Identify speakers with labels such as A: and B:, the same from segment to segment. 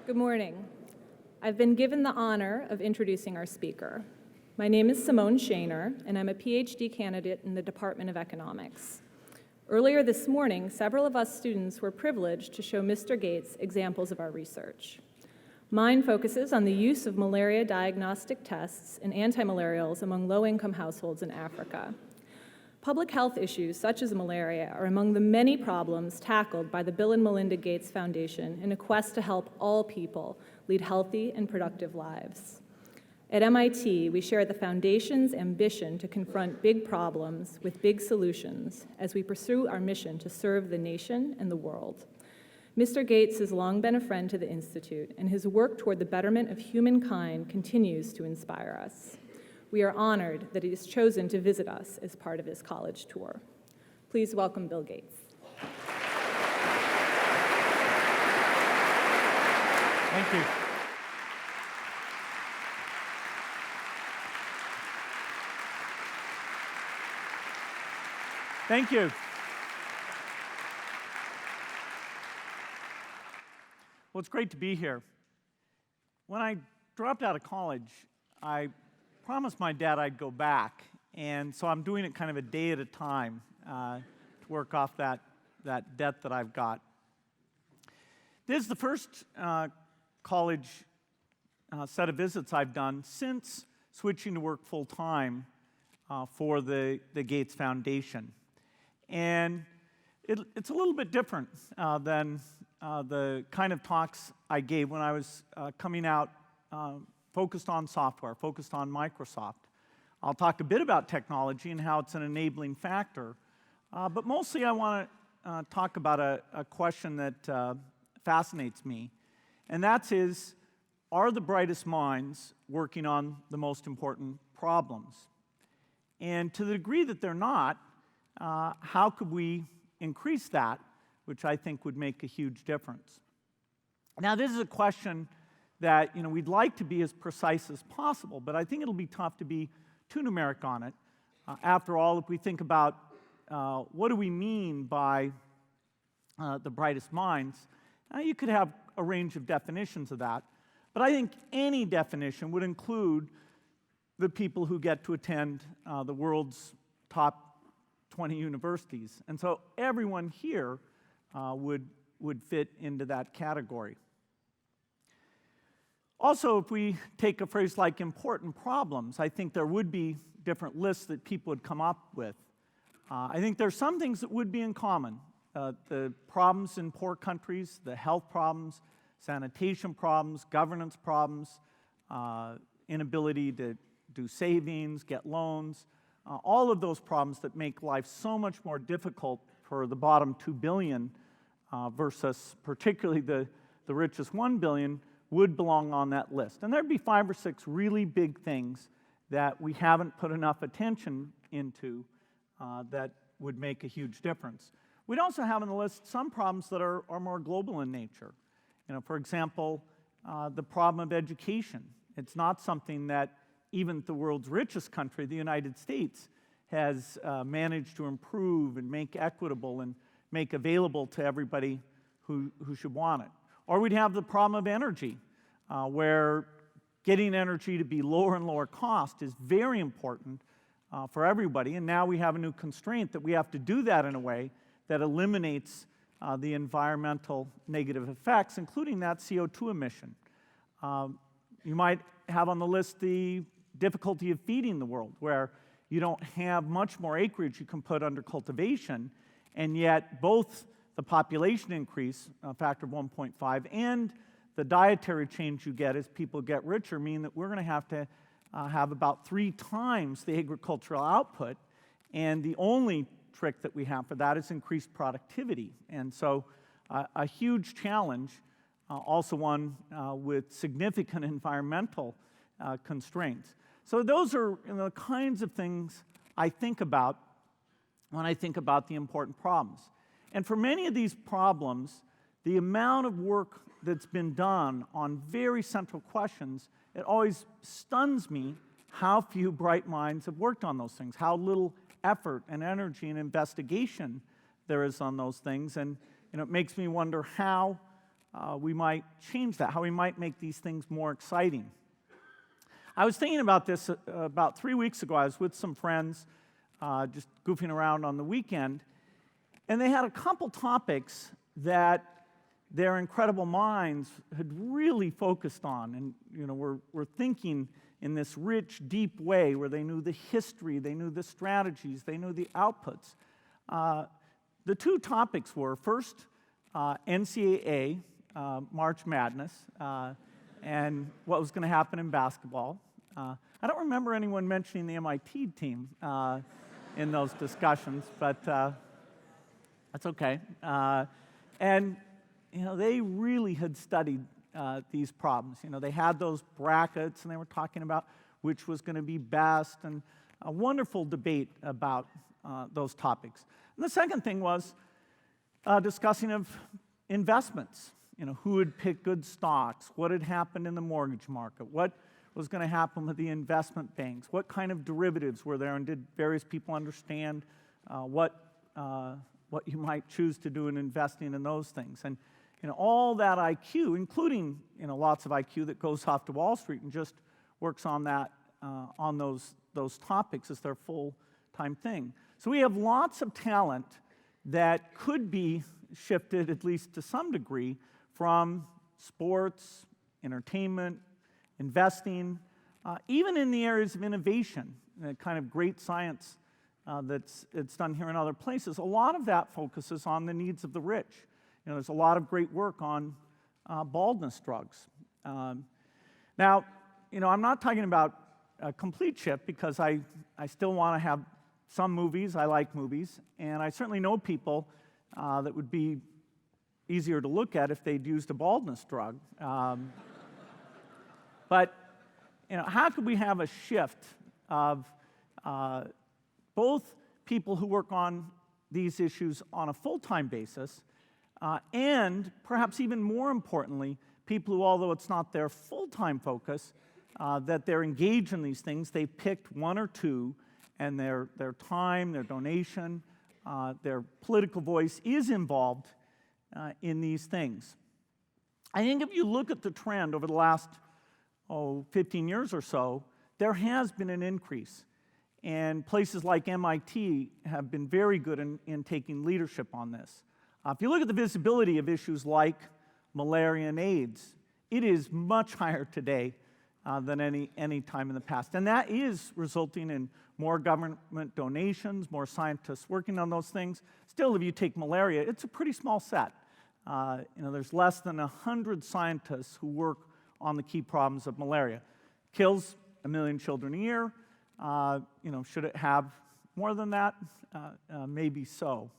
A: Good morning. I've been given the honor of introducing our speaker. My name is Simone Shaner, and I'm a PhD candidate in the Department of Economics. Earlier this morning, several of us students were privileged to show Mr. Gates examples of our research. Mine focuses on the use of malaria diagnostic tests and antimalarials among low-income households in Africa. Public health issues such as malaria are among the many problems tackled by the Bill and Melinda Gates Foundation in a quest to help all people lead healthy and productive lives. At MIT, we share the foundation's ambition to confront big problems with big solutions as we pursue our mission to serve the nation and the world. Mr. Gates has long been a friend to the Institute, and his work toward the betterment of humankind continues to inspire us. We are honored that he has chosen to visit us as part of his college tour. Please welcome Bill Gates.
B: Thank you. Thank you. Well, it's great to be here. When I dropped out of college, I promised my dad I'd go back, and so I'm doing it kind of a day at a time to work off that debt that I've got. This is the first college set of visits I've done since switching to work full-time for the Gates Foundation. And it's a little bit different than the kind of talks I gave when I was coming out focused on software, focused on Microsoft. I'll talk a bit about technology and how it's an enabling factor, but mostly I want to talk about a question that fascinates me, and that is, are the brightest minds working on the most important problems? And to the degree that they're not, how could we increase that, which I think would make a huge difference? Now, this is a question that we'd like to be as precise as possible, but I think it'll be tough to be too numeric on it. After all, if we think about what do we mean by the brightest minds, you could have a range of definitions of that, but I think any definition would include the people who get to attend the world's top 20 universities. And so everyone here would fit into that category. Also, if we take a phrase like important problems, I think there would be different lists that people would come up with. I think there's some things that would be in common. The problems in poor countries, the health problems, sanitation problems, governance problems, inability to do savings, get loans, all of those problems that make life so much more difficult for the bottom 2 billion versus particularly the richest 1 billion would belong on that list. And there'd be 5 or 6 really big things that we haven't put enough attention into that would make a huge difference. We'd also have on the list some problems that are more global in nature. For example, the problem of education. It's not something that even the world's richest country, the United States, has managed to improve and make equitable and make available to everybody who should want it. Or we'd have the problem of energy, where getting energy to be lower and lower cost is very important for everybody, and now we have a new constraint that we have to do that in a way that eliminates the environmental negative effects, including that CO2 emission. You might have on the list the difficulty of feeding the world, where you don't have much more acreage you can put under cultivation, and yet both the population increase, a factor of 1.5, and the dietary change you get as people get richer mean that we're going to have about 3 times the agricultural output, and the only trick that we have for that is increased productivity. And so a huge challenge, also one with significant environmental constraints. So those are the kinds of things I think about when I think about the important problems. And for many of these problems, the amount of work that's been done on very central questions, it always stuns me how few bright minds have worked on those things, how little effort and energy and investigation there is on those things. And it makes me wonder how we might change that, how we might make these things more exciting. I was thinking about this about 3 weeks ago. I was with some friends just goofing around on the weekend, and they had a couple topics that their incredible minds had really focused on, and were thinking in this rich, deep way where they knew the history, they knew the strategies, they knew the outputs. The two topics were, first, NCAA, March Madness, and what was going to happen in basketball. I don't remember anyone mentioning the MIT team in those discussions, but that's okay. And they really had studied these problems. They had those brackets, and they were talking about which was going to be best, and a wonderful debate about those topics. And the second thing was discussing of investments. Who would pick good stocks, what had happened in the mortgage market, what was going to happen with the investment banks, what kind of derivatives were there, and did various people understand what you might choose to do in investing in those things. And all that IQ, including lots of IQ that goes off to Wall Street and just works on that on those topics as their full-time thing. So we have lots of talent that could be shifted, at least to some degree, from sports, entertainment, investing, even in the areas of innovation, kind of great science that's done here in other places. A lot of that focuses on the needs of the rich. There's a lot of great work on baldness drugs. Now, I'm not talking about a complete shift, because I still want to have some movies. I like movies, and I certainly know people that would be easier to look at if they'd used a baldness drug. But how could we have a shift of both people who work on these issues on a full-time basis, and perhaps even more importantly, people who, although it's not their full-time focus, that they're engaged in these things, they picked one or two, and their time, their donation, their political voice is involved in these things. I think if you look at the trend over the last 15 years or so, there has been an increase. And places like MIT have been very good in taking leadership on this. If you look at the visibility of issues like malaria and AIDS, it is much higher today than any time in the past. And that is resulting in more government donations, more scientists working on those things. Still, if you take malaria, it's a pretty small set. There's less than 100 scientists who work on the key problems of malaria. Kills 1 million children a year. Should it have more than that? Maybe so.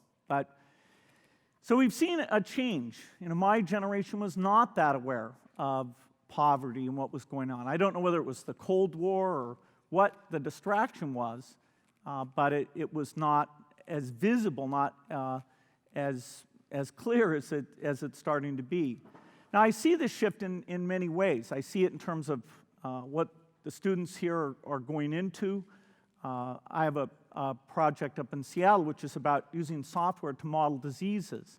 B: So we've seen a change. My generation was not that aware of poverty and what was going on. I don't know whether it was the Cold War or what the distraction was, but it was not as visible, not as clear as it's starting to be. Now, I see this shift in many ways. I see it in terms of what the students here are going into. I have a project up in Seattle which is about using software to model diseases.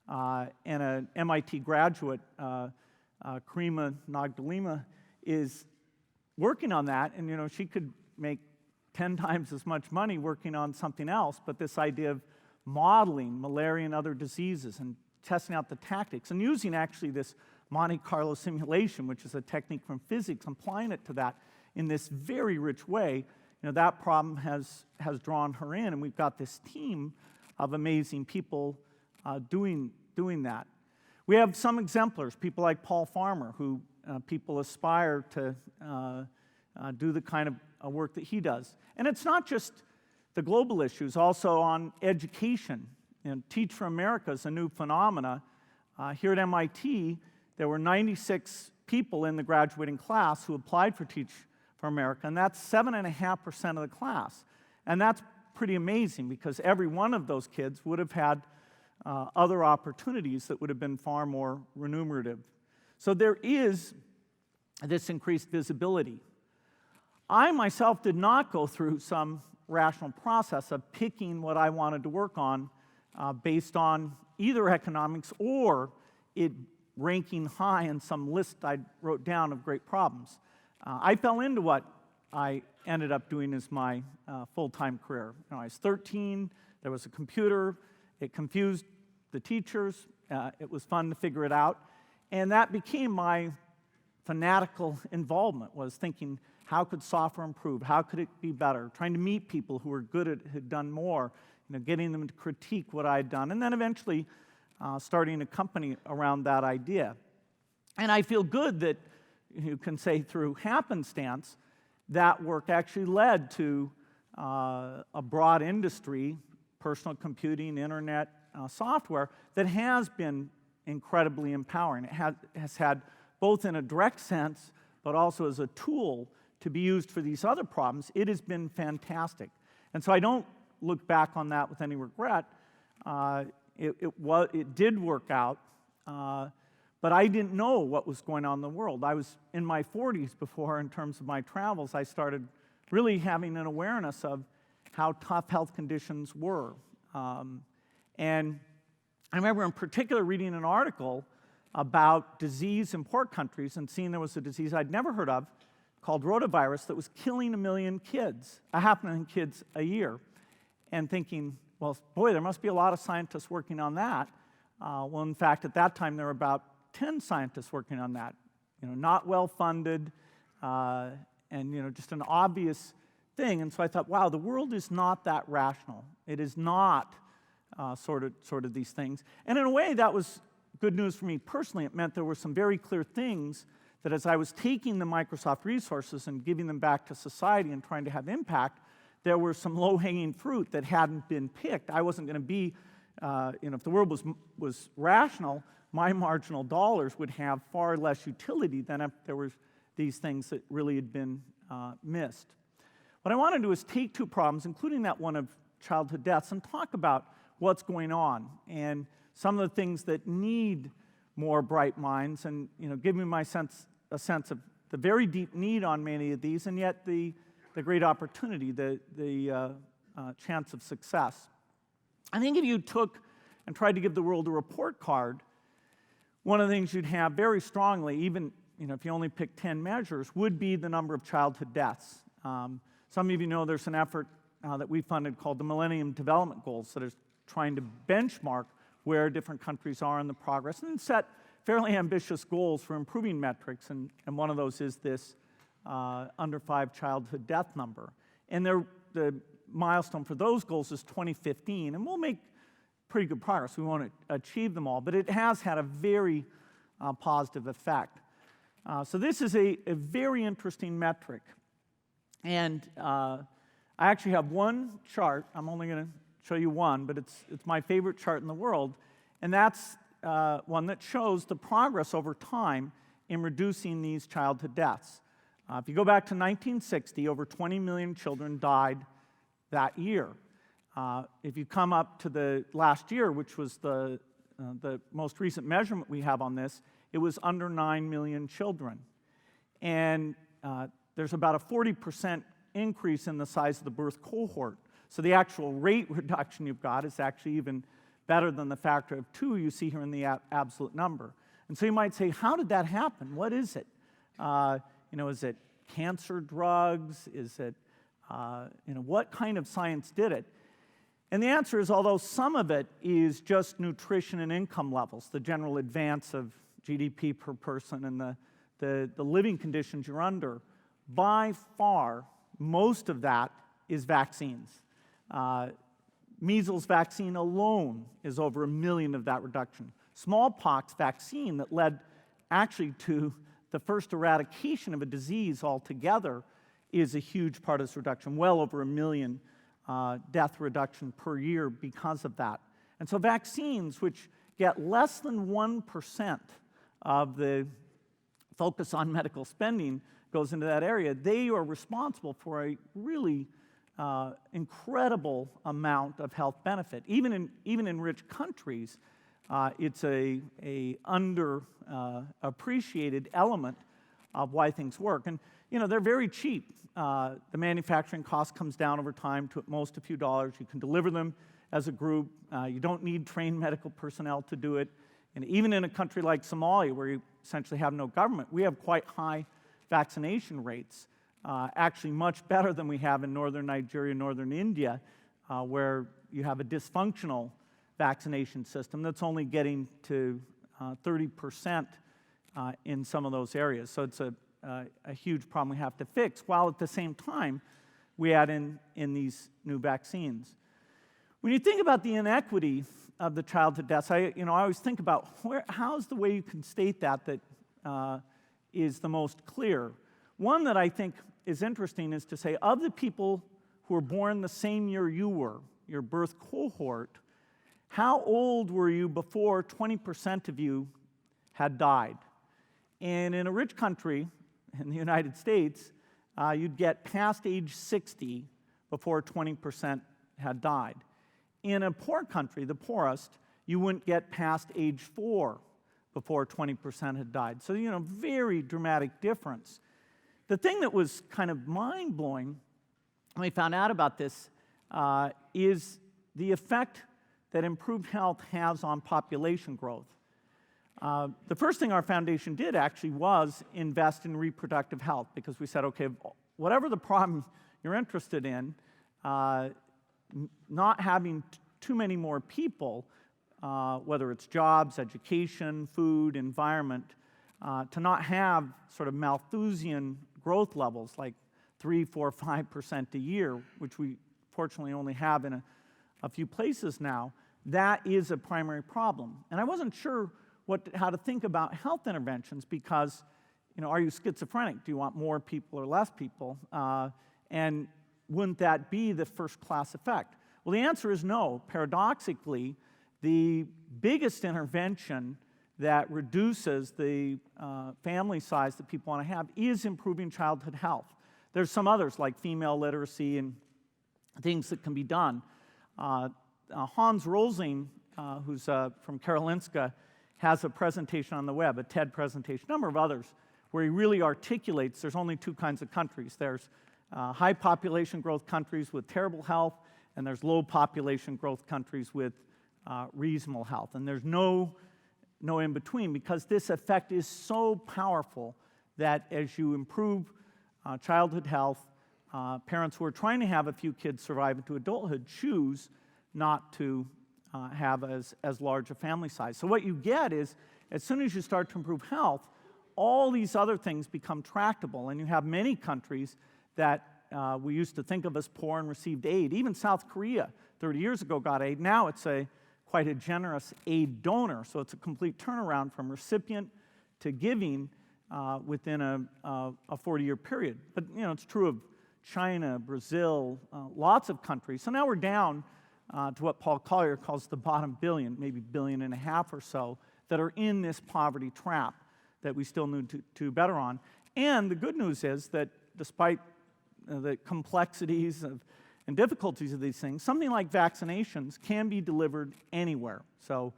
B: And an MIT graduate, Karima Nagdalima, is working on that. And she could make 10 times as much money working on something else, but this idea of modeling malaria and other diseases and testing out the tactics and using actually this Monte Carlo simulation, which is a technique from physics, applying it to that in this very rich way, that problem has drawn her in, and we've got this team of amazing people doing that. We have some exemplars, people like Paul Farmer, who people aspire to do the kind of work that he does. And it's not just the global issues, also on education. Teach for America is a new phenomena. Here at MIT, there were 96 people in the graduating class who applied for Teach for America, and that's 7.5% of the class. And that's pretty amazing, because every one of those kids would have had other opportunities that would have been far more remunerative. So there is this increased visibility. I myself did not go through some rational process of picking what I wanted to work on based on either economics or it ranking high in some list I wrote down of great problems. I fell into what I ended up doing as my full-time career. I was 13, there was a computer, it confused the teachers, it was fun to figure it out, and that became my fanatical involvement, was thinking, how could software improve? How could it be better? Trying to meet people who were good at it, had done more, getting them to critique what I had done, and then eventually starting a company around that idea. And I feel good that you can say through happenstance, that work actually led to a broad industry, personal computing, internet, software, that has been incredibly empowering. It has had, both in a direct sense, but also as a tool to be used for these other problems, it has been fantastic. And so I don't look back on that with any regret. It did work out, but I didn't know what was going on in the world. I was in my 40s before, in terms of my travels, I started really having an awareness of how tough health conditions were. And I remember in particular reading an article about disease in poor countries and seeing there was a disease I'd never heard of called rotavirus that was killing 1 million kids, 500,000 kids a year, and thinking, well, boy, there must be a lot of scientists working on that. Well, in fact, at that time, there were about 10 scientists working on that, not well funded, and just an obvious thing. And so I thought, wow, the world is not that rational. It is not sort of these things. And in a way, that was good news for me personally. It meant there were some very clear things that as I was taking the Microsoft resources and giving them back to society and trying to have impact, there were some low-hanging fruit that hadn't been picked. I wasn't going to be, if the world was rational, my marginal dollars would have far less utility than if there were these things that really had been missed. What I want to do is take two problems, including that one of childhood deaths, and talk about what's going on and some of the things that need more bright minds, and give me a sense of the very deep need on many of these, and yet the great opportunity, the chance of success. I think if you took and tried to give the world a report card, one of the things you'd have very strongly, even if you only pick 10 measures, would be the number of childhood deaths. Some of you know there's an effort that we funded called the Millennium Development Goals that is trying to benchmark where different countries are in the progress and set fairly ambitious goals for improving metrics, and one of those is this under 5 childhood death number. And the milestone for those goals is 2015, and we'll make pretty good progress. We won't achieve them all, but it has had a very positive effect. So this is a very interesting metric. And I actually have one chart. I'm only going to show you one, but it's my favorite chart in the world, and that's one that shows the progress over time in reducing these childhood deaths. If you go back to 1960, over 20 million children died that year. If you come up to the last year, which was the most recent measurement we have on this, it was under 9 million children. And there's about a 40% increase in the size of the birth cohort. So the actual rate reduction you've got is actually even better than the factor of 2 you see here in the absolute number. And so you might say, how did that happen? What is it? Is it cancer drugs? Is it, what kind of science did it? And the answer is, although some of it is just nutrition and income levels, the general advance of GDP per person and the living conditions you're under, by far, most of that is vaccines. Measles vaccine alone is over 1 million of that reduction. Smallpox vaccine that led actually to the first eradication of a disease altogether is a huge part of this reduction, well over 1 million death reduction per year because of that. And so vaccines, which get less than 1% of the focus on medical spending goes into that area, they are responsible for a really incredible amount of health benefit. Even in rich countries, it's a underappreciated element of why things work. And they're very cheap. The manufacturing cost comes down over time to at most a few dollars. You can deliver them as a group. You don't need trained medical personnel to do it. And even in a country like Somalia, where you essentially have no government, we have quite high vaccination rates, actually much better than we have in northern Nigeria, northern India, where you have a dysfunctional vaccination system that's only getting to 30% in some of those areas. So it's a huge problem we have to fix, while at the same time we add in these new vaccines. When you think about the inequity of the childhood deaths, I always think about how's the way you can state that is the most clear. One that I think is interesting is to say, of the people who were born the same year you were, your birth cohort, how old were you before 20% of you had died? And in a rich country, in the United States, you'd get past age 60 before 20% had died. In a poor country, the poorest, you wouldn't get past age 4 before 20% had died. So, very dramatic difference. The thing that was kind of mind-blowing when we found out about this is the effect that improved health has on population growth. The first thing our foundation did actually was invest in reproductive health, because we said, okay, whatever the problem you're interested in, not having too many more people, whether it's jobs, education, food, environment, to not have sort of Malthusian growth levels like 3, 4, 5% a year, which we fortunately only have in a few places now, that is a primary problem. And I wasn't sure how to think about health interventions, because, are you schizophrenic? Do you want more people or less people? And wouldn't that be the first-class effect? Well, the answer is no. Paradoxically, the biggest intervention that reduces the family size that people want to have is improving childhood health. There's some others, like female literacy and things that can be done. Hans Rosling, who's from Karolinska, has a presentation on the web, a TED presentation, a number of others, where he really articulates there's only two kinds of countries. There's high population growth countries with terrible health, and there's low population growth countries with reasonable health. And there's no in between, because this effect is so powerful that as you improve childhood health, parents who are trying to have a few kids survive into adulthood choose not to have as large a family size. So what you get is, as soon as you start to improve health, all these other things become tractable, and you have many countries that we used to think of as poor and received aid. Even South Korea, 30 years ago, got aid. Now it's quite a generous aid donor, so it's a complete turnaround from recipient to giving within a 40-year period. But it's true of China, Brazil, lots of countries. So now we're down to what Paul Collier calls the bottom billion, maybe 1.5 billion or so, that are in this poverty trap that we still need to do better on. And the good news is that despite the complexities and difficulties of these things, something like vaccinations can be delivered anywhere. So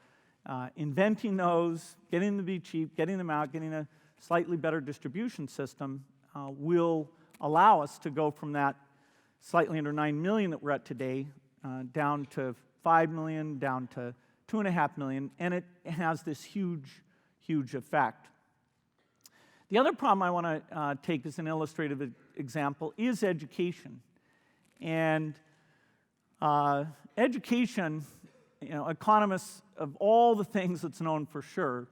B: inventing those, getting them to be cheap, getting them out, getting a slightly better distribution system will allow us to go from that slightly under 9 million that we're at today down to 5 million, down to 2.5 million, and it has this huge, huge effect. The other problem I want to take as an illustrative example is education. And education, economists, of all the things that's known for sure,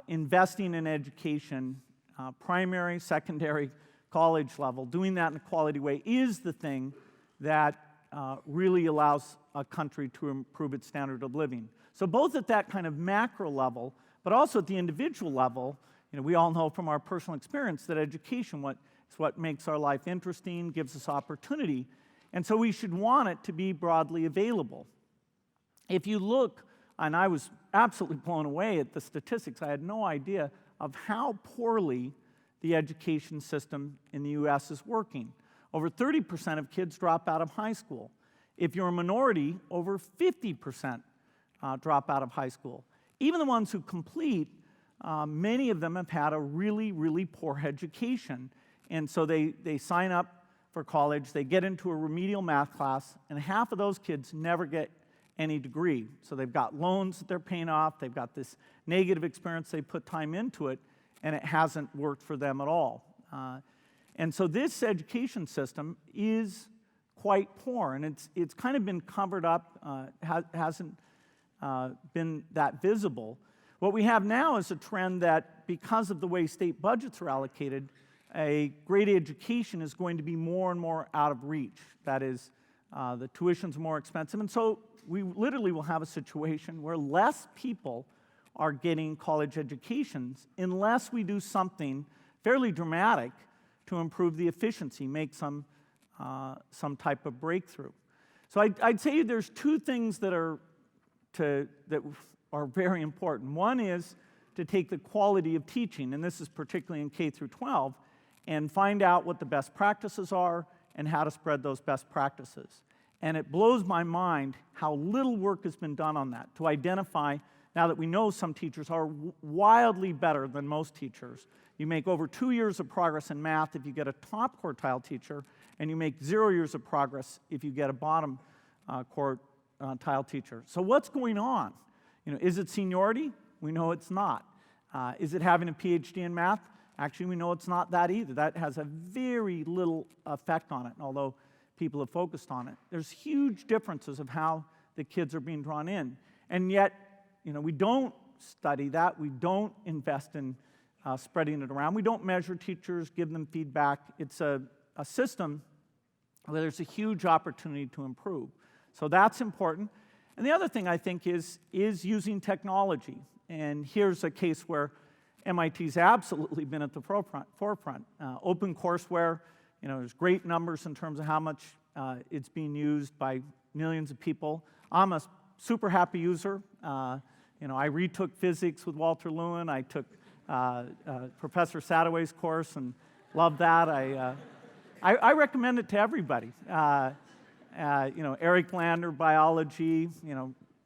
B: investing in education, primary, secondary, college level, doing that in a quality way is the thing that really allows a country to improve its standard of living. So both at that kind of macro level, but also at the individual level, we all know from our personal experience that education is what makes our life interesting, gives us opportunity, and so we should want it to be broadly available. If you look, and I was absolutely blown away at the statistics, I had no idea of how poorly the education system in the U.S. is working. Over 30% of kids drop out of high school. If you're a minority, over 50% drop out of high school. Even the ones who complete, many of them have had a really, really poor education. And so they sign up for college, they get into a remedial math class, and half of those kids never get any degree. So they've got loans that they're paying off, they've got this negative experience, they put time into it, and it hasn't worked for them at all. And so this education system is quite poor, and it's kind of been covered up, hasn't been that visible. What we have now is a trend that because of the way state budgets are allocated, a great education is going to be more and more out of reach. That is, the tuition's more expensive, and so we literally will have a situation where less people are getting college educations unless we do something fairly dramatic to improve the efficiency, make some type of breakthrough. So I'd say there's two things that are very important. One is to take the quality of teaching, and this is particularly in K through 12, and find out what the best practices are and how to spread those best practices. And it blows my mind how little work has been done on that to identify, now that we know some teachers are wildly better than most teachers. You make over 2 years of progress in math if you get a top quartile teacher, and you make 0 years of progress if you get a bottom quartile teacher. So what's going on? Is it seniority? We know it's not. Is it having a PhD in math? Actually, we know it's not that either. That has a very little effect on it, although people have focused on it. There's huge differences of how the kids are being drawn in. And yet, we don't study that. We don't invest in spreading it around. We don't measure teachers, give them feedback. It's a system where there's a huge opportunity to improve. So that's important. And the other thing I think is using technology. And here's a case where MIT's absolutely been at the forefront. OpenCourseWare, there's great numbers in terms of how much it's being used by millions of people. I'm a super happy user. I retook physics with Walter Lewin. I took Professor Sadoway's course and loved that. I recommend it to everybody. Eric Lander, biology,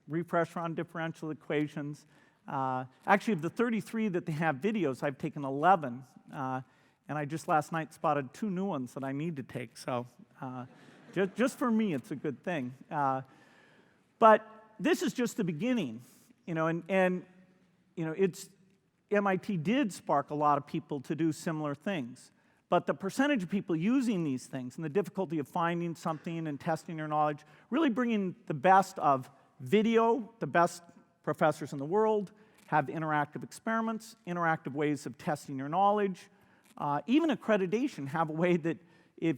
B: refresher on differential equations. Actually, of the 33 that they have videos, I've taken 11. And I just last night spotted 2 new ones that I need to take. So just for me, it's a good thing. But this is just the beginning, and it's MIT did spark a lot of people to do similar things. But the percentage of people using these things and the difficulty of finding something and testing your knowledge, really bringing the best of video, the best professors in the world, have interactive experiments, interactive ways of testing your knowledge, even accreditation, have a way that if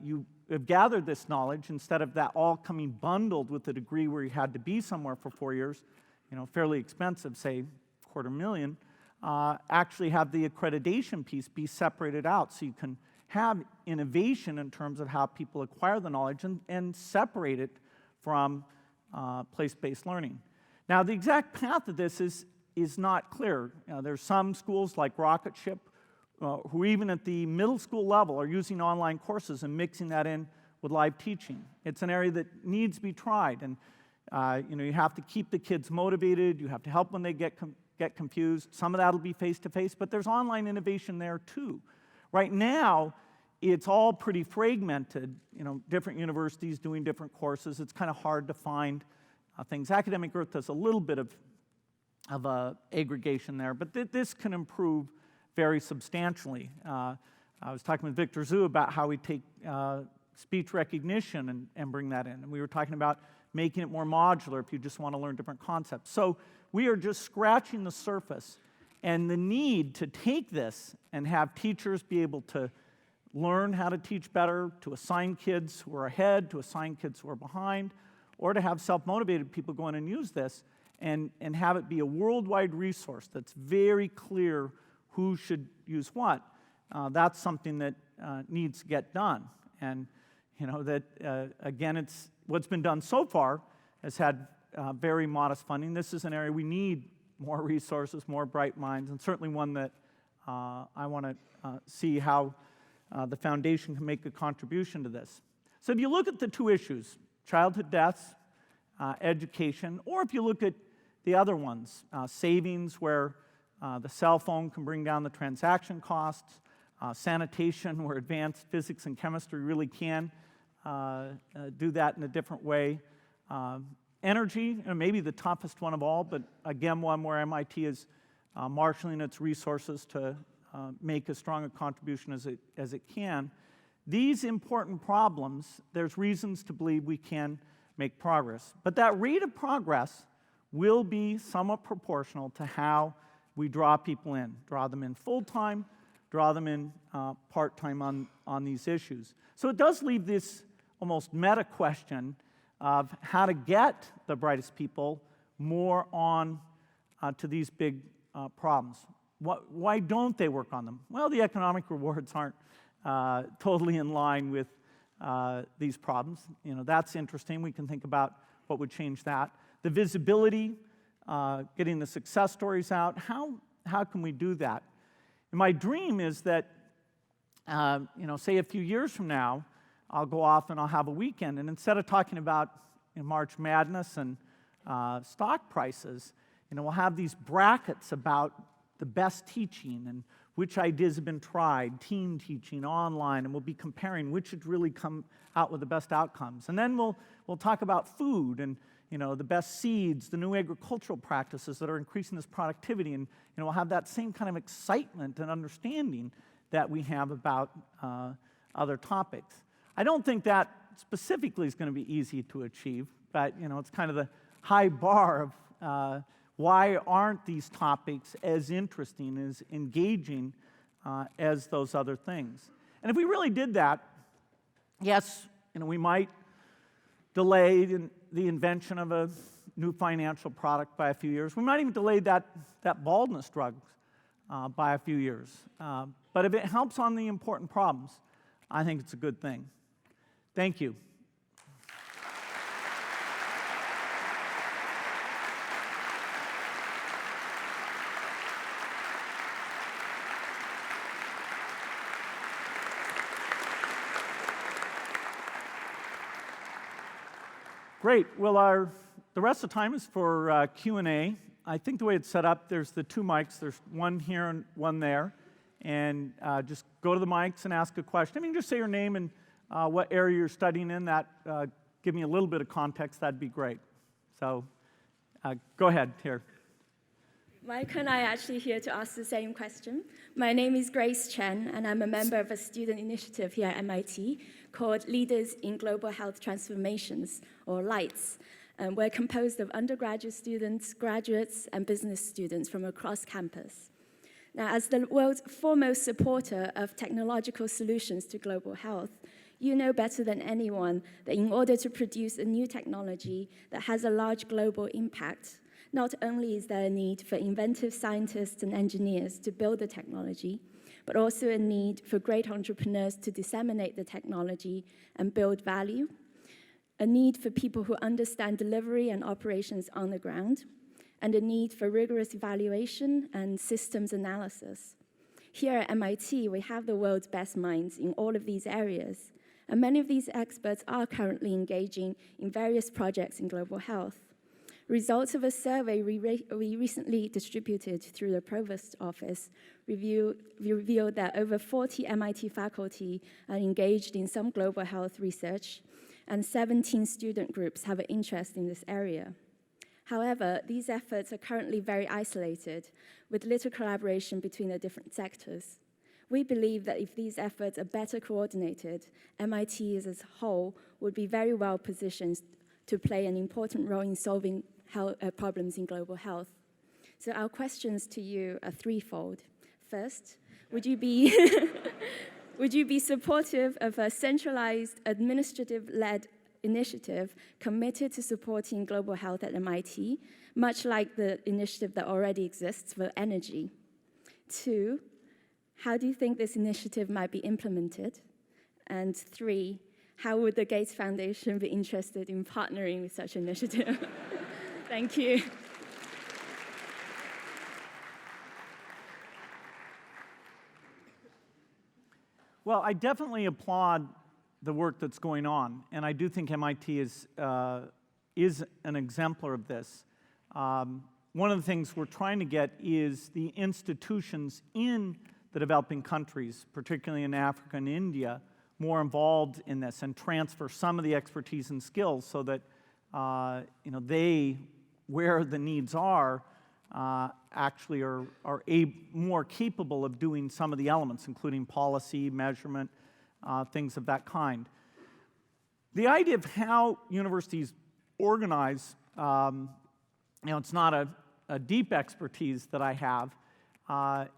B: you have gathered this knowledge, instead of that all coming bundled with a degree where you had to be somewhere for 4 years, fairly expensive, say $250,000, actually have the accreditation piece be separated out so you can have innovation in terms of how people acquire the knowledge and separate it from place-based learning. Now, the exact path of this is not clear. There's some schools like Rocketship who even at the middle school level are using online courses and mixing that in with live teaching. It's an area that needs to be tried, and you have to keep the kids motivated. You have to help when they get confused. Some of that will be face-to-face, but there's online innovation there too. Right now, it's all pretty fragmented, different universities doing different courses. It's kind of hard to find things. Academic Earth does a little bit of aggregation there, but this can improve very substantially. I was talking with Victor Zhu about how we take speech recognition and bring that in. And we were talking about making it more modular if you just want to learn different concepts. So we are just scratching the surface. And the need to take this and have teachers be able to learn how to teach better, to assign kids who are ahead, to assign kids who are behind, or to have self-motivated people go in and use this and have it be a worldwide resource that's very clear who should use what. That's something that needs to get done. And again, it's what's been done so far has had very modest funding. This is an area we need more resources, more bright minds, and certainly one that I want to see how the foundation can make a contribution to this. So if you look at the 2 issues, childhood deaths, education, or if you look at the other ones, savings where the cell phone can bring down the transaction costs, sanitation where advanced physics and chemistry really can do that in a different way, Energy, maybe the toughest one of all, but again, one where MIT is marshaling its resources to make as strong a contribution as it can. These important problems, there's reasons to believe we can make progress. But that rate of progress will be somewhat proportional to how we draw people in, draw them in full-time, draw them in part-time on these issues. So it does leave this almost meta question of how to get the brightest people more on to these big problems. Why don't they work on them? Well, the economic rewards aren't totally in line with these problems. That's interesting. We can think about what would change that. The visibility, getting the success stories out. How can we do that? And my dream is that, say a few years from now, I'll go off and I'll have a weekend, and instead of talking about March Madness and stock prices, we'll have these brackets about the best teaching and which ideas have been tried, team teaching, online, and we'll be comparing which should really come out with the best outcomes. And then we'll talk about food and the best seeds, the new agricultural practices that are increasing this productivity, and we'll have that same kind of excitement and understanding that we have about other topics. I don't think that specifically is going to be easy to achieve, but it's kind of the high bar of why aren't these topics as interesting, as engaging as those other things? And if we really did that, yes, we might delay the invention of a new financial product by a few years. We might even delay that baldness drug by a few years. But if it helps on the important problems, I think it's a good thing. Thank you. Great. Well, the rest of the time is for Q&A. I think the way it's set up, there's the two mics. There's one here and one there. And just go to the mics and ask a question. I mean, just say your name and what area you're studying in. That give me a little bit of context. That'd be great. So go ahead here.
C: Mike and I are actually here to ask the same question. My name is Grace Chen, and I'm a member of a student initiative here at MIT called Leaders in Global Health Transformations, or LIGHTS. We're composed of undergraduate students, graduates, and business students from across campus. Now, as the world's foremost supporter of technological solutions to global health, you know better than anyone that in order to produce a new technology that has a large global impact, not only is there a need for inventive scientists and engineers to build the technology, but also a need for great entrepreneurs to disseminate the technology and build value, a need for people who understand delivery and operations on the ground, and a need for rigorous evaluation and systems analysis. Here at MIT, we have the world's best minds in all of these areas, and many of these experts are currently engaging in various projects in global health. Results of a survey we recently distributed through the Provost Office revealed that over 40 MIT faculty are engaged in some global health research, and 17 student groups have an interest in this area. However, these efforts are currently very isolated, with little collaboration between the different sectors. We believe that if these efforts are better coordinated, MIT as a whole would be very well positioned to play an important role in solving problems in global health. So our questions to you are threefold. First, would you be supportive of a centralized, administrative-led initiative committed to supporting global health at MIT, much like the initiative that already exists for energy? Two, how do you think this initiative might be implemented? And three, how would the Gates Foundation be interested in partnering with such an initiative? Thank you.
B: Well, I definitely applaud the work that's going on, and I do think MIT is an exemplar of this. One of the things we're trying to get is the institutions in the developing countries, particularly in Africa and India, more involved in this and transfer some of the expertise and skills so that they, where the needs are, actually are more capable of doing some of the elements, including policy, measurement, things of that kind. The idea of how universities organize, it's not a deep expertise that I have.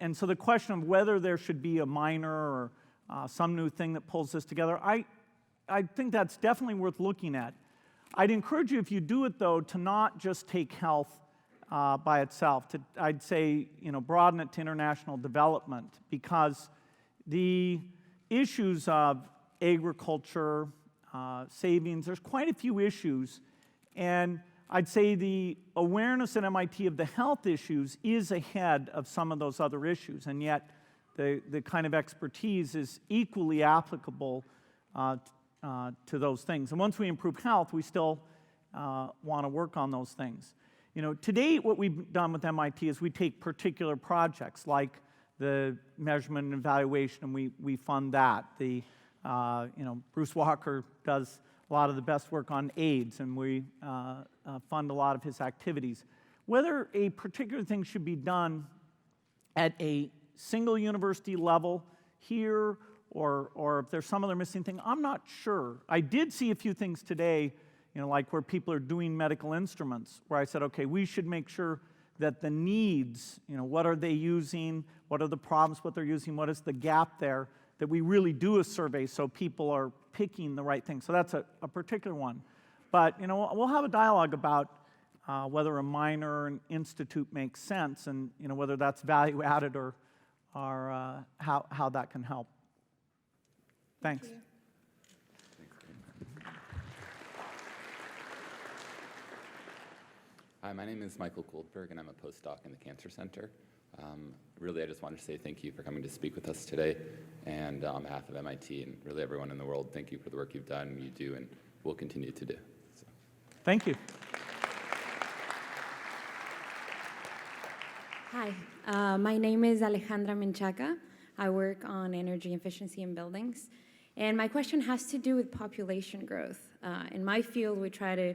B: And so the question of whether there should be a minor or some new thing that pulls this together, I think that's definitely worth looking at. I'd encourage you, if you do it, though, to not just take health by itself. I'd say, broaden it to international development, because the issues of agriculture, savings, there's quite a few issues, and I'd say the awareness at MIT of the health issues is ahead of some of those other issues, and yet the kind of expertise is equally applicable to those things. And once we improve health, we still want to work on those things. To date, what we've done with MIT is we take particular projects like the measurement and evaluation, and we fund that. Bruce Walker does a lot of the best work on AIDS, and we fund a lot of his activities. Whether a particular thing should be done at a single university level here, or if there's some other missing thing, I'm not sure. I did see a few things today, like where people are doing medical instruments, where I said, okay, we should make sure that the needs, what are they using, what are the problems, what they're using, what is the gap there, that we really do a survey so people are picking the right thing. So that's a particular one. But, we'll have a dialogue about whether a minor or an institute makes sense, and, whether that's value added or how that can help. Thanks.
C: Thank you.
D: Hi, my name is Michael Goldberg, and I'm a postdoc in the Cancer Center. Really, I just wanted to say thank you for coming to speak with us today, and on behalf of MIT and really everyone in the world, thank you for the work you've done, you do, and will continue to do. So.
B: Thank you.
E: Hi, my name is Alejandra Menchaca. I work on energy efficiency in buildings. And my question has to do with population growth. In my field, we try to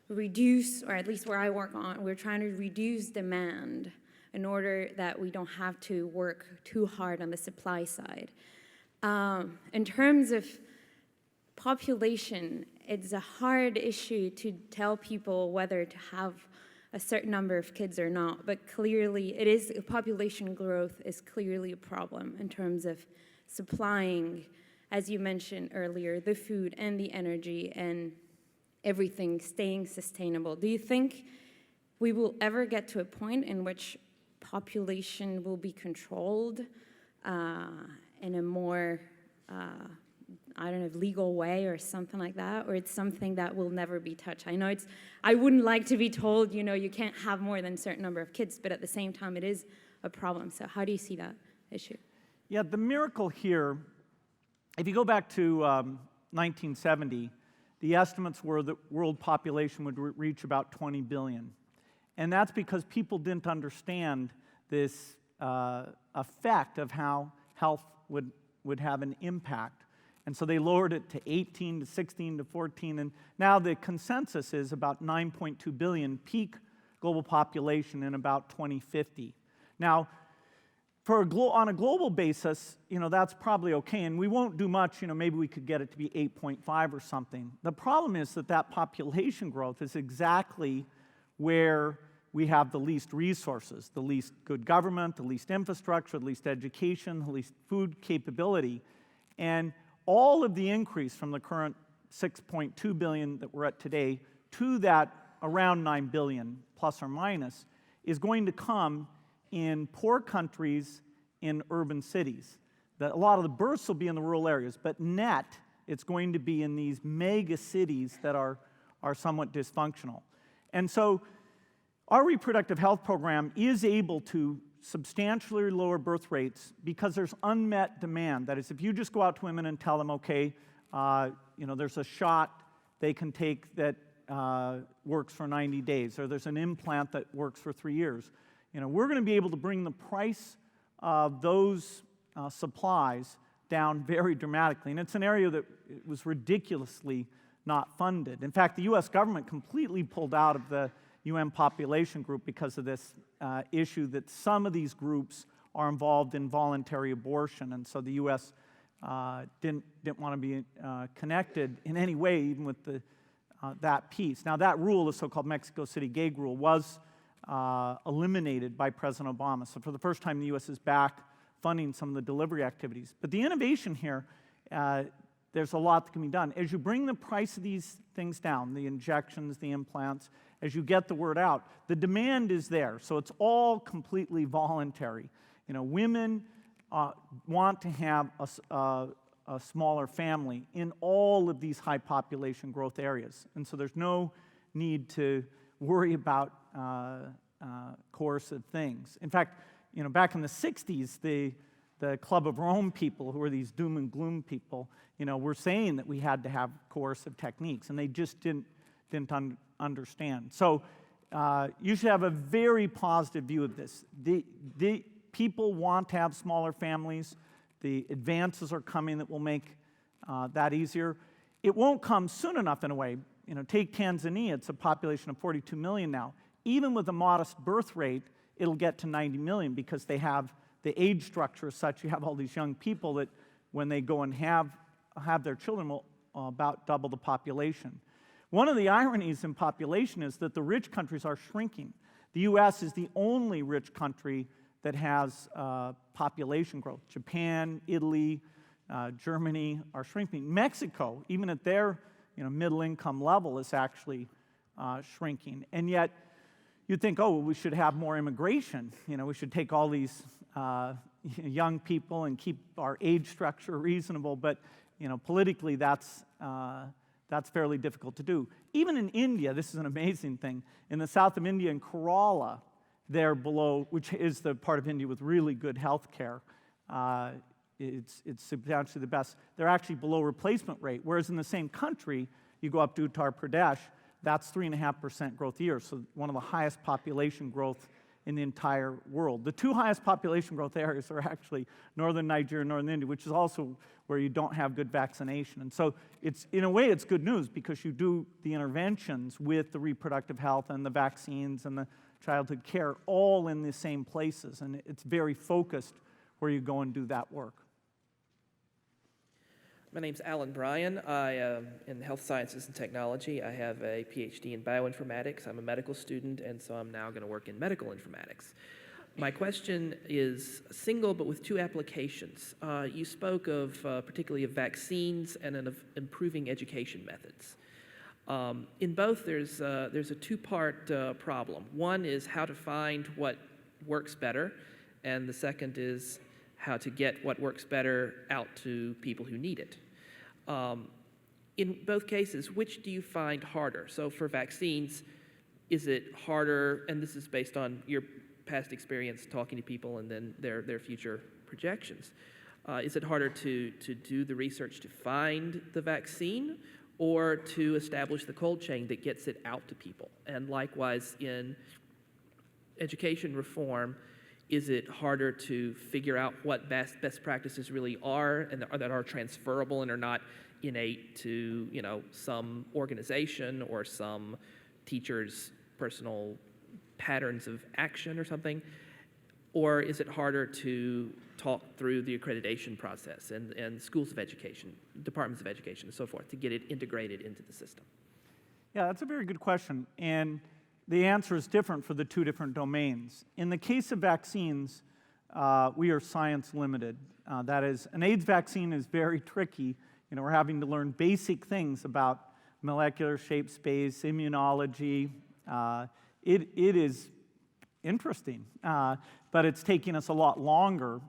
E: reduce, or at least where I work on, we're trying to reduce demand in order that we don't have to work too hard on the supply side. In terms of population, it's a hard issue to tell people whether to have a certain number of kids or not, but clearly population growth is clearly a problem in terms of supplying, as you mentioned earlier, the food and the energy and everything staying sustainable. Do you think we will ever get to a point in which population will be controlled in a more, legal way or something like that, or it's something that will never be touched? I wouldn't like to be told, you can't have more than a certain number of kids, but at the same time, it is a problem. So how do you see that issue?
B: Yeah, the miracle here, if you go back to 1970, the estimates were that world population would reach about 20 billion. And that's because people didn't understand this effect of how health would have an impact. And so they lowered it to 18, to 16, to 14, and now the consensus is about 9.2 billion peak global population in about 2050. Now, on a global basis, that's probably okay, and we won't do much, maybe we could get it to be 8.5 or something. The problem is that population growth is exactly where we have the least resources, the least good government, the least infrastructure, the least education, the least food capability. And all of the increase from the current 6.2 billion that we're at today to that around 9 billion, plus or minus, is going to come in poor countries, in urban cities. A lot of the births will be in the rural areas, but net, it's going to be in these mega cities that are somewhat dysfunctional. And so our reproductive health program is able to substantially lower birth rates because there's unmet demand. That is, if you just go out to women and tell them, okay, there's a shot they can take that works for 90 days, or there's an implant that works for 3 years, we're going to be able to bring the price of those supplies down very dramatically. And it's an area that was ridiculously not funded. In fact, the U.S. government completely pulled out of the UN population group because of this issue that some of these groups are involved in voluntary abortion, and so the U.S. Didn't want to be connected in any way, even with that piece. Now, that rule, the so-called Mexico City gag rule, was eliminated by President Obama. So for the first time, the U.S. is back funding some of the delivery activities. But the innovation here, there's a lot that can be done. As you bring the price of these things down, the injections, the implants, as you get the word out, the demand is there. So it's all completely voluntary. You know, women want to have a smaller family in all of these high population growth areas. And so there's no need to worry about coercive things. In fact, you know, back in the 60s, the Club of Rome people, who were these doom and gloom people, you know, were saying that we had to have coercive techniques, and they just didn't understand. So you should have a very positive view of this. The people want to have smaller families. The advances are coming that will make that easier. It won't come soon enough in a way. You know, take Tanzania, it's a population of 42 million now. Even with a modest birth rate, it'll get to 90 million because they have the age structure is such. You have all these young people that when they go and have their children will about double the population. One of the ironies in population is that the rich countries are shrinking. The U.S. is the only rich country that has population growth. Japan, Italy, Germany are shrinking. Mexico, even at their middle income level, is actually shrinking. And yet, you'd think, oh, well, we should have more immigration. You know, we should take all these young people and keep our age structure reasonable. But politically, that's fairly difficult to do. Even in India, this is an amazing thing. In the south of India, in Kerala, they're below, which is the part of India with really good health care. It's substantially the best. They're actually below replacement rate, whereas in the same country, you go up to Uttar Pradesh, that's 3.5% growth a year, so one of the highest population growth in the entire world. The two highest population growth areas are actually northern Nigeria and northern India, which is also where you don't have good vaccination. And so it's, in a way, it's good news because you do the interventions with the reproductive health and the vaccines and the childhood care all in the same places, and it's very focused where you go and do that work.
F: My name's Alan Bryan. I am in health sciences and technology. I have a PhD in bioinformatics. I'm a medical student, and so I'm now going to work in medical informatics. My question is single, but with two applications. You spoke of particularly of vaccines and of improving education methods. In both, there's a two-part problem. One is how to find what works better, and the second is how to get what works better out to people who need it. In both cases, which do you find harder? So for vaccines, is it harder, and this is based on your past experience talking to people and then their future projections, is it harder to do the research to find the vaccine or to establish the cold chain that gets it out to people? And likewise, in education reform, is it harder to figure out what best practices really are and that are transferable and are not innate to some organization or some teacher's personal patterns of action or something? Or is it harder to talk through the accreditation process and schools of education, departments of education, and so forth, to get it integrated into the system?
B: Yeah, that's a very good question. And the answer is different for the two different domains. In the case of vaccines, we are science limited. That is, an AIDS vaccine is very tricky. We're having to learn basic things about molecular shape space, immunology. It is interesting, but it's taking us a lot longer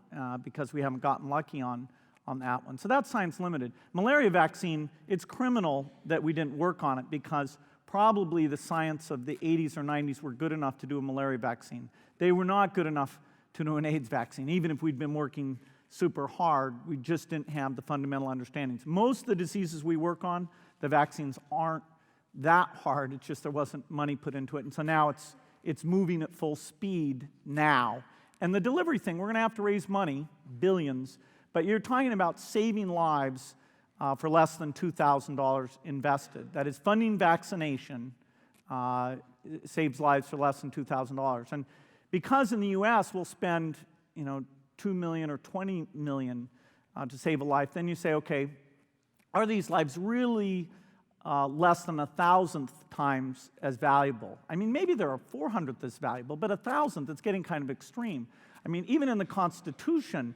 B: because we haven't gotten lucky on that one. So that's science limited. Malaria vaccine, it's criminal that we didn't work on it because probably the science of the 80s or 90s were good enough to do a malaria vaccine. They were not good enough to do an AIDS vaccine. Even if we'd been working super hard, we just didn't have the fundamental understandings. Most of the diseases we work on, the vaccines aren't that hard. It's just there wasn't money put into it. And so now it's moving at full speed now. And the delivery thing, we're going to have to raise money, billions, but you're talking about saving lives for less than $2,000 invested. That is, funding vaccination saves lives for less than $2,000. And because in the U.S. we'll spend, $2 million or $20 million to save a life, then you say, okay, are these lives really less than 1,000th times as valuable? I mean, maybe there are 400th as valuable, but 1,000th, it's getting kind of extreme. I mean, even in the Constitution,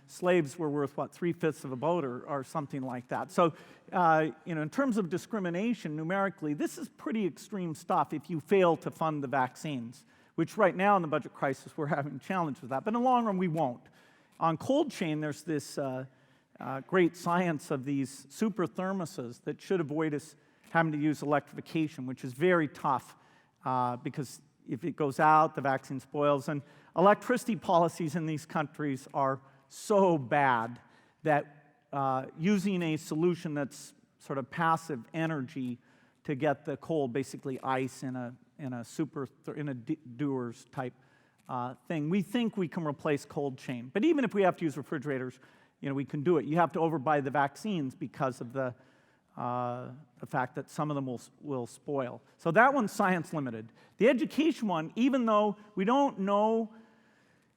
B: slaves were worth, 3/5 of a vote or something like that. So, in terms of discrimination, numerically, this is pretty extreme stuff if you fail to fund the vaccines, which right now in the budget crisis, we're having a challenge with that. But in the long run, we won't. On cold chain, there's this great science of these super thermoses that should avoid us having to use electrification, which is very tough because if it goes out, the vaccine spoils. And electricity policies in these countries are so bad that using a solution that's sort of passive energy to get the cold, basically ice in a Dewar's type thing, we think we can replace cold chain. But even if we have to use refrigerators, we can do it. You have to overbuy the vaccines because of the fact that some of them will spoil. So that one's science limited. The education one, even though we don't know,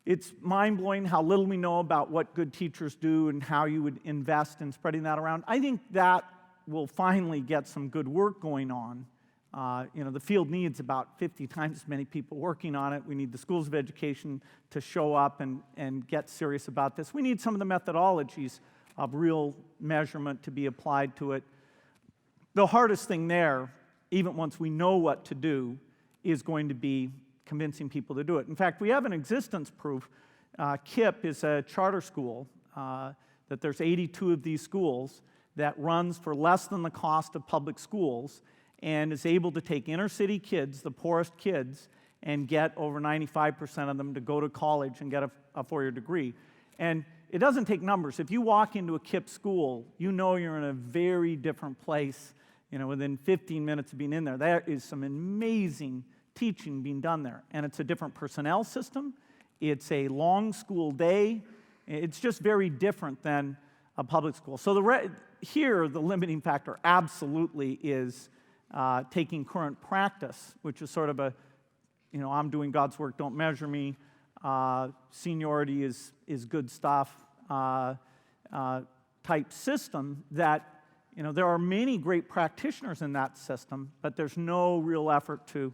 B: it's mind-blowing how little we know about what good teachers do and how you would invest in spreading that around. I think that will finally get some good work going on. The field needs about 50 times as many people working on it. We need the schools of education to show up and get serious about this. We need some of the methodologies of real measurement to be applied to it. The hardest thing there, even once we know what to do, is going to be convincing people to do it. In fact, we have an existence proof. KIPP is a charter school, that there's 82 of these schools that runs for less than the cost of public schools and is able to take inner city kids, the poorest kids, and get over 95% of them to go to college and get a four-year degree. And it doesn't take numbers. If you walk into a KIPP school, you know you're in a very different place, within 15 minutes of being in there. There is some amazing teaching being done there. And it's a different personnel system. It's a long school day. It's just very different than a public school. So here, the limiting factor absolutely is taking current practice, which is sort of I'm doing God's work, don't measure me. Seniority is good stuff type system that, there are many great practitioners in that system, but there's no real effort to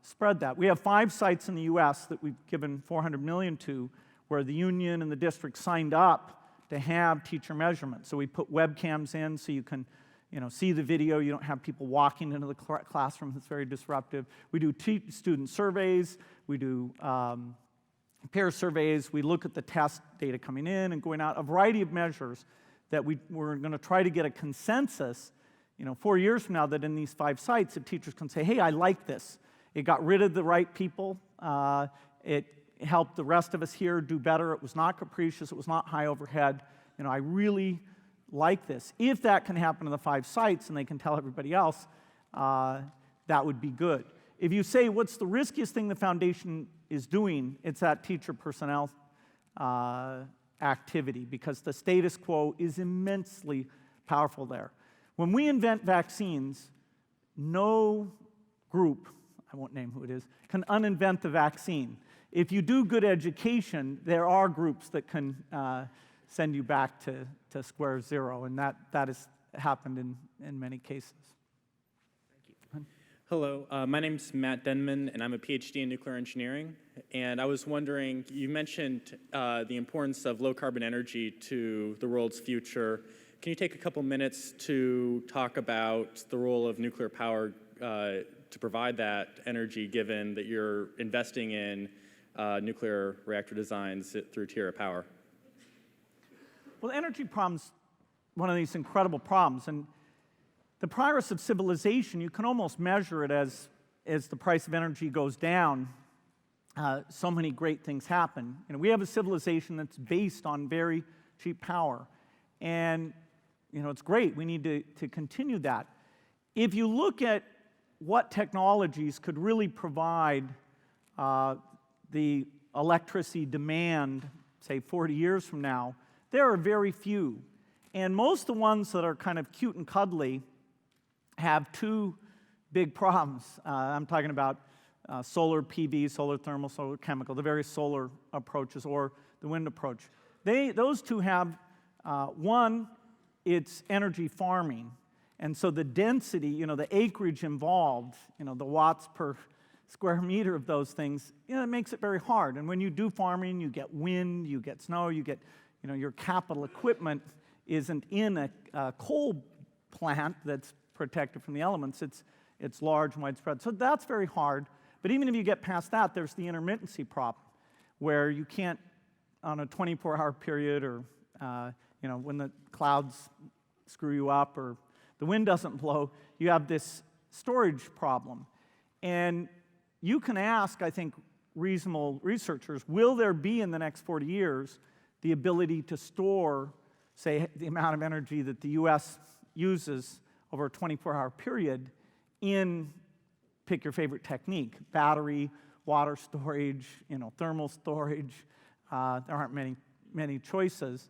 B: spread that. We have 5 sites in the U.S. that we've given $400 million to where the union and the district signed up to have teacher measurement. So we put webcams in so you can see the video. You don't have people walking into the classroom. It's very disruptive. We do student surveys. We do peer surveys. We look at the test data coming in and going out, a variety of measures that we're going to try to get a consensus, 4 years from now, that in these 5 sites, that teachers can say, hey, I like this. It got rid of the right people. It helped the rest of us here do better. It was not capricious. It was not high overhead. I really like this. If that can happen in the 5 sites and they can tell everybody else, that would be good. If you say, what's the riskiest thing the foundation is doing, it's that teacher personnel activity, because the status quo is immensely powerful there. When we invent vaccines, no group, I won't name who it is, can uninvent the vaccine. If you do good education, there are groups that can send you back to square zero, and that has happened in many cases. Thank you.
G: Hello, my name's Matt Denman, and I'm a PhD in nuclear engineering. And I was wondering, you mentioned the importance of low-carbon energy to the world's future. Can you take a couple minutes to talk about the role of nuclear power to provide that energy, given that you're investing in nuclear reactor designs through Tierra Power?
B: Well, the energy problem's one of these incredible problems, and the progress of civilization, you can almost measure it as the price of energy goes down. So many great things happen. We have a civilization that's based on very cheap power, and it's great. We need to continue that. If you look at what technologies could really provide the electricity demand, say 40 years from now, there are very few. And most of the ones that are kind of cute and cuddly have two big problems. I'm talking about solar PV, solar thermal, solar chemical, the various solar approaches, or the wind approach. Those two have, one, it's energy farming. And so the density, the acreage involved, the watts per square meter of those things, it makes it very hard. And when you do farming, you get wind, you get snow, you get, your capital equipment isn't in a coal plant that's protected from the elements. It's large and widespread. So that's very hard. But even if you get past that, there's the intermittency problem, where you can't, on a 24-hour period, or when the clouds screw you up or the wind doesn't blow, you have this storage problem. And you can ask, I think, reasonable researchers, will there be in the next 40 years the ability to store, say, the amount of energy that the US uses over a 24-hour period in, pick your favorite technique, battery, water storage, thermal storage. There aren't many choices.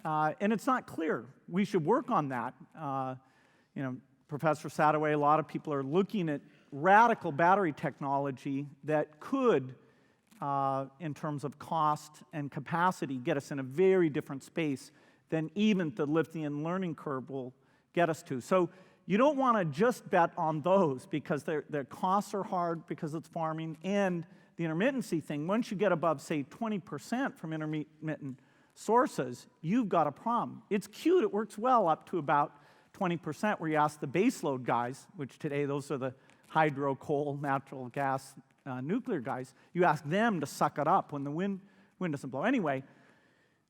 B: And it's not clear. We should work on that. Professor Sadoway, a lot of people are looking at radical battery technology that could, in terms of cost and capacity, get us in a very different space than even the lithium learning curve will get us to. So you don't want to just bet on those, because their costs are hard because it's farming, and the intermittency thing, once you get above, say, 20% from intermittent sources, you've got a problem. It's cute, it works well up to about 20%, where you ask the baseload guys, which today those are the hydro, coal, natural gas, nuclear guys, you ask them to suck it up when the wind doesn't blow. Anyway,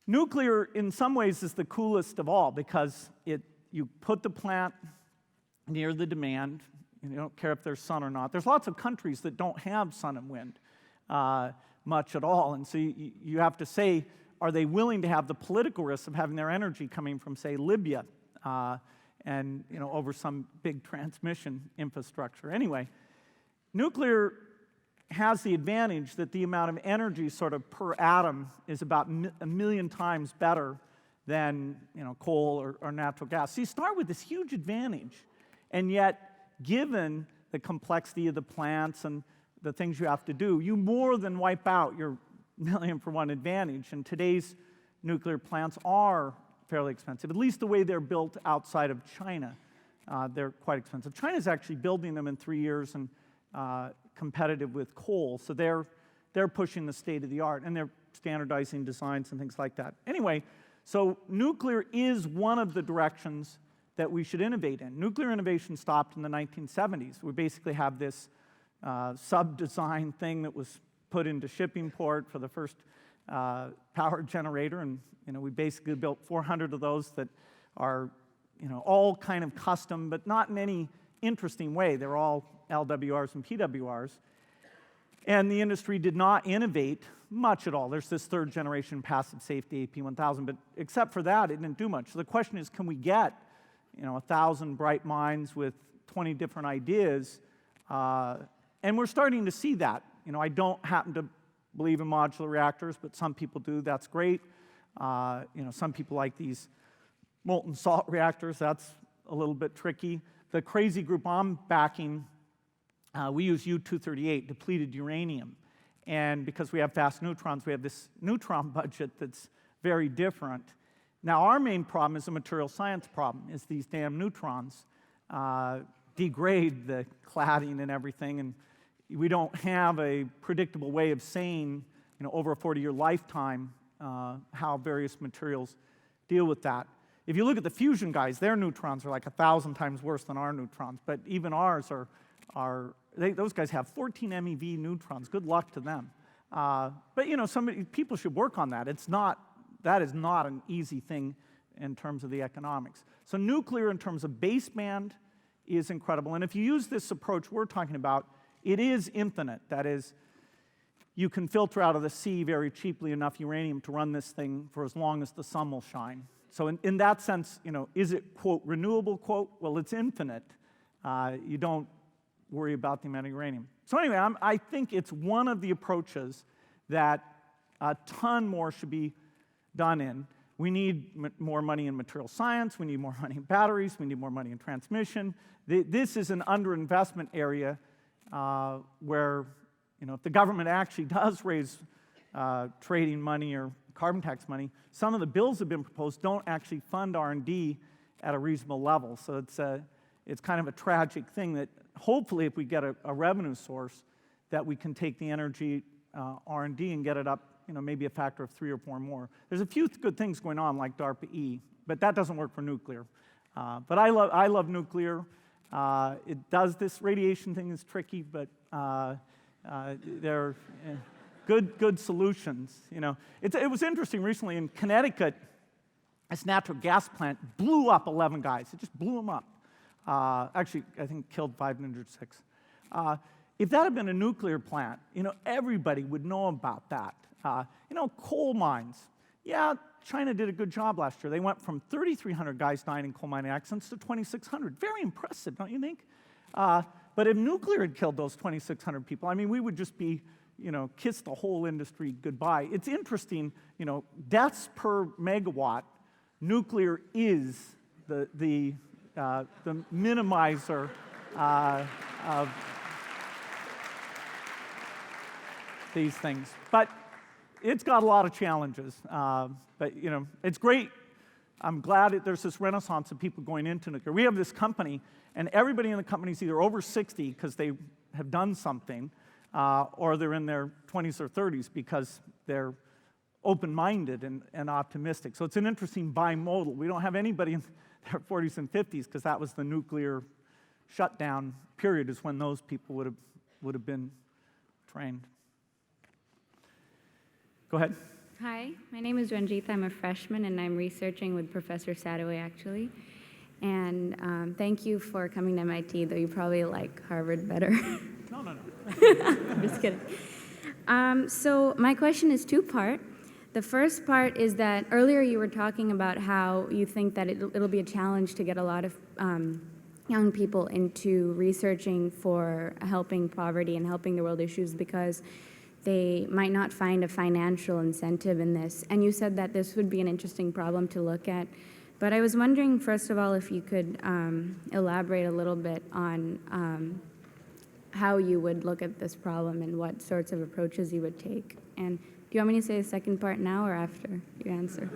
B: nuclear in some ways is the coolest of all, because you put the plant near the demand. You don't care if there's sun or not. There's lots of countries that don't have sun and wind much at all, and so you have to say, are they willing to have the political risk of having their energy coming from, say, Libya, and over some big transmission infrastructure? Anyway, nuclear has the advantage that the amount of energy sort of per atom is about a million times better than coal or natural gas. So you start with this huge advantage, and yet, given the complexity of the plants and the things you have to do, you more than wipe out your million-for-one advantage. And today's nuclear plants are fairly expensive, at least the way they're built outside of China. They're quite expensive. China's actually building them in 3 years and competitive with coal, so they're pushing the state of the art, and they're standardizing designs and things like that. Anyway, so nuclear is one of the directions that we should innovate in. Nuclear innovation stopped in the 1970s. We basically have this sub-design thing that was put into Shippingport for the first power generator, and we basically built 400 of those that are all kind of custom, but not in any interesting way. They're all LWRs and PWRs. And the industry did not innovate much at all. There's this third generation passive safety AP1000, but except for that, it didn't do much. So the question is, can we get 1,000 bright minds with 20 different ideas? And we're starting to see that. I don't happen to believe in modular reactors, but some people do. That's great. Some people like these molten salt reactors. That's a little bit tricky. The crazy group I'm backing, we use U-238, depleted uranium. And because we have fast neutrons, we have this neutron budget that's very different. Now, our main problem is a material science problem, is these damn neutrons degrade the cladding and everything, and we don't have a predictable way of saying, over a 40-year lifetime, how various materials deal with that. If you look at the fusion guys, their neutrons are like 1,000 times worse than our neutrons, but even ours those guys have 14 MeV neutrons. Good luck to them. But people should work on that. That is not an easy thing in terms of the economics. So nuclear, in terms of baseband, is incredible. And if you use this approach we're talking about, it is infinite. That is, you can filter out of the sea very cheaply enough uranium to run this thing for as long as the sun will shine. So in that sense, is it, quote, renewable, quote? Well, it's infinite. You don't worry about the amount of uranium. So anyway, I think it's one of the approaches that a ton more should be done in. We need more money in material science. We need more money in batteries. We need more money in transmission. This is an underinvestment area where, if the government actually does raise trading money or carbon tax money, some of the bills that have been proposed don't actually fund R&D at a reasonable level. So it's kind of a tragic thing that hopefully if we get a revenue source that we can take the energy R&D and get it up, maybe a factor of 3 or 4 more. There's a few good things going on like DARPA-E, but that doesn't work for nuclear. But I love nuclear. It does this radiation thing is tricky, but they're good solutions. It was interesting recently in Connecticut. This natural gas plant blew up 11 guys. It just blew them up. Actually, I think killed 506. If that had been a nuclear plant, everybody would know about that. Coal mines. Yeah, China did a good job last year. They went from 3,300 guys dying in coal mining accidents to 2,600. Very impressive, don't you think? But if nuclear had killed those 2,600 people, we would just be, kiss the whole industry goodbye. It's interesting, deaths per megawatt, nuclear is the minimizer of these things. But it's got a lot of challenges. But it's great. I'm glad there's this renaissance of people going into nuclear. We have this company, and everybody in the company is either over 60 because they have done something, or they're in their 20s or 30s because they're open-minded and optimistic. So it's an interesting bimodal. We don't have anybody in their 40s and 50s because that was the nuclear shutdown period is when those people would have been trained. Go ahead.
E: Hi, my name is Ranjitha. I'm a freshman, and I'm researching with Professor Sadoway, actually. And thank you for coming to MIT, though you probably like Harvard better.
B: No.
E: I'm just kidding. So my question is two-part. The first part is that earlier you were talking about how you think that it'll be a challenge to get a lot of young people into researching for helping poverty and helping the world issues because they might not find a financial incentive in this. And you said that this would be an interesting problem to look at. But I was wondering, first of all, if you could elaborate a little bit on how you would look at this problem and what sorts of approaches you would take. And do you want me to say the second part now or after you answer?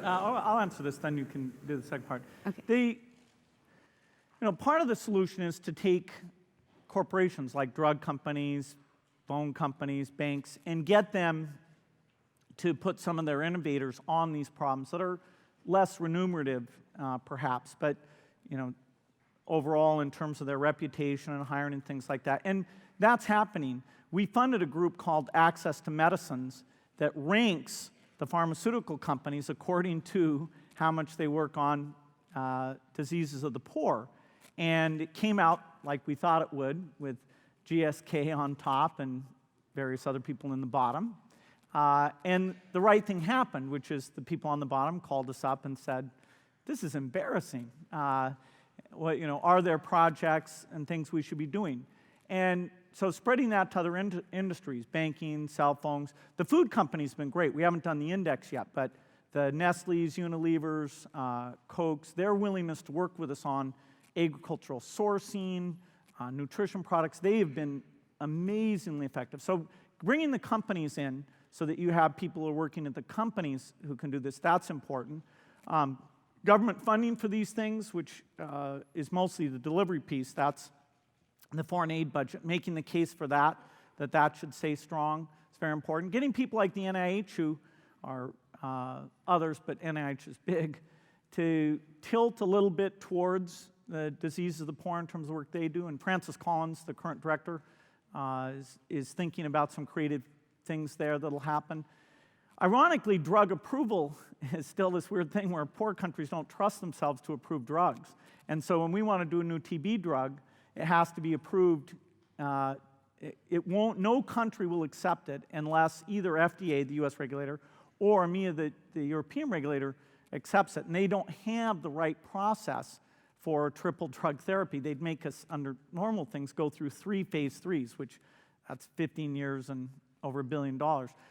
B: I'll answer this, then you can do the second part.
E: Okay.
B: Part of the solution is to take corporations like drug companies, phone companies, banks, and get them to put some of their innovators on these problems that are less remunerative, perhaps, but overall in terms of their reputation and hiring and things like that. And that's happening. We funded a group called Access to Medicines that ranks the pharmaceutical companies according to how much they work on diseases of the poor. And it came out like we thought it would, with GSK on top and various other people in the bottom. And the right thing happened, which is the people on the bottom called us up and said, this is embarrassing. Are there projects and things we should be doing? And so spreading that to other industries, banking, cell phones. The food company's been great. We haven't done the index yet, but the Nestle's, Unilevers, Cokes, their willingness to work with us on agricultural sourcing, nutrition products, they have been amazingly effective. So bringing the companies in so that you have people who are working at the companies who can do this, that's important. Government funding for these things, which is mostly the delivery piece, that's the foreign aid budget, making the case for that should stay strong. It's very important. Getting people like the NIH, who are others, but NIH is big, to tilt a little bit towards the diseases of the poor in terms of the work they do. And Francis Collins, the current director, is thinking about some creative things there that'll happen. Ironically, drug approval is still this weird thing where poor countries don't trust themselves to approve drugs. And so when we want to do a new TB drug, it has to be approved. No country will accept it unless either FDA, the US regulator, or EMEA, the European regulator, accepts it. And they don't have the right process for triple drug therapy. They'd make us, under normal things, go through 3 phase 3s, which that's 15 years and over $1 billion.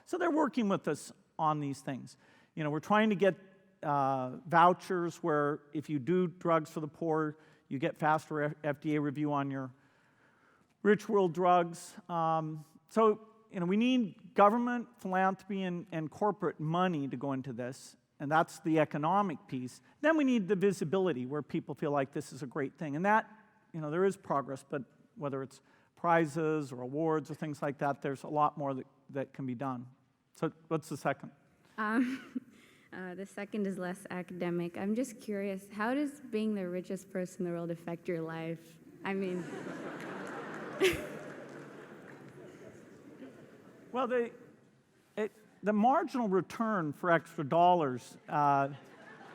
B: So they're working with us on these things. We're trying to get vouchers where if you do drugs for the poor, you get faster FDA review on your rich world drugs. So we need government, philanthropy, and corporate money to go into this, and that's the economic piece. Then we need the visibility where people feel like this is a great thing, and that, there is progress, but whether it's prizes or awards or things like that, there's a lot more that can be done. So what's the second?
H: The second is less academic. I'm just curious, how does being the richest person in the world affect your life? I mean...
B: Well, the marginal return for extra dollars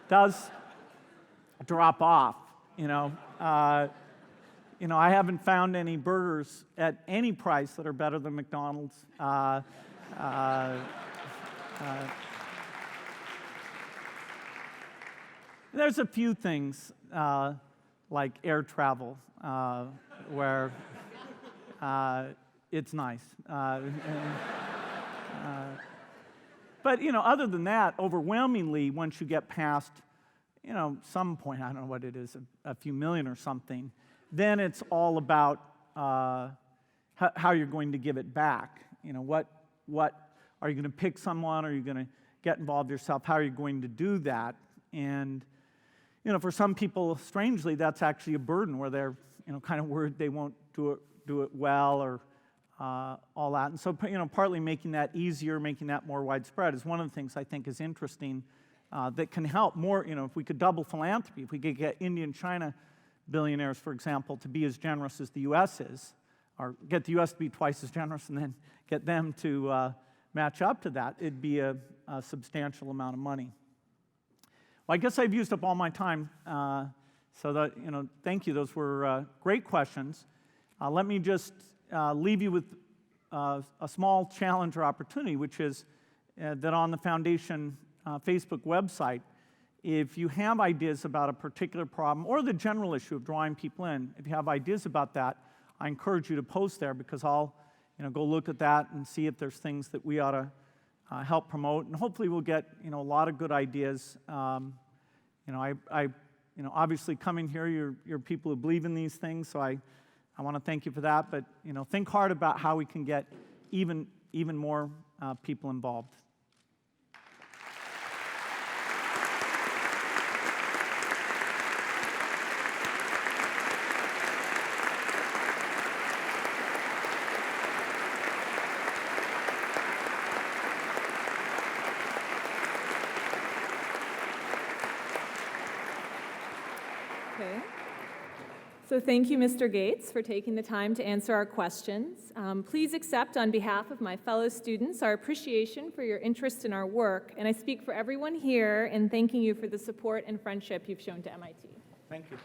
B: does drop off, I haven't found any burgers at any price that are better than McDonald's. There's a few things like air travel where it's nice. But, other than that, overwhelmingly, once you get past, some point, I don't know what it is, a few million or something, then it's all about how you're going to give it back. What are you going to pick someone? Are you going to get involved yourself? How are you going to do that? And, for some people, strangely, that's actually a burden where they're, kind of worried they won't do it well or all that. And so, partly making that easier, making that more widespread is one of the things I think is interesting that can help more, if we could double philanthropy, if we could get India and China billionaires, for example, to be as generous as the U.S. is, or get the U.S. to be twice as generous and then get them to match up to that, it'd be a substantial amount of money. Well, I guess I've used up all my time, so that, thank you. Those were great questions. Let me just leave you with a small challenge or opportunity, which is that on the Foundation Facebook website, if you have ideas about a particular problem or the general issue of drawing people in, if you have ideas about that, I encourage you to post there because I'll go look at that and see if there's things that we ought to help promote, and hopefully we'll get a lot of good ideas. Obviously coming here, you're people who believe in these things, so I want to thank you for that. But think hard about how we can get even more people involved.
A: Okay. So thank you, Mr. Gates, for taking the time to answer our questions. Please accept, on behalf of my fellow students, our appreciation for your interest in our work, and I speak for everyone here in thanking you for the support and friendship you've shown to MIT.
B: Thank you.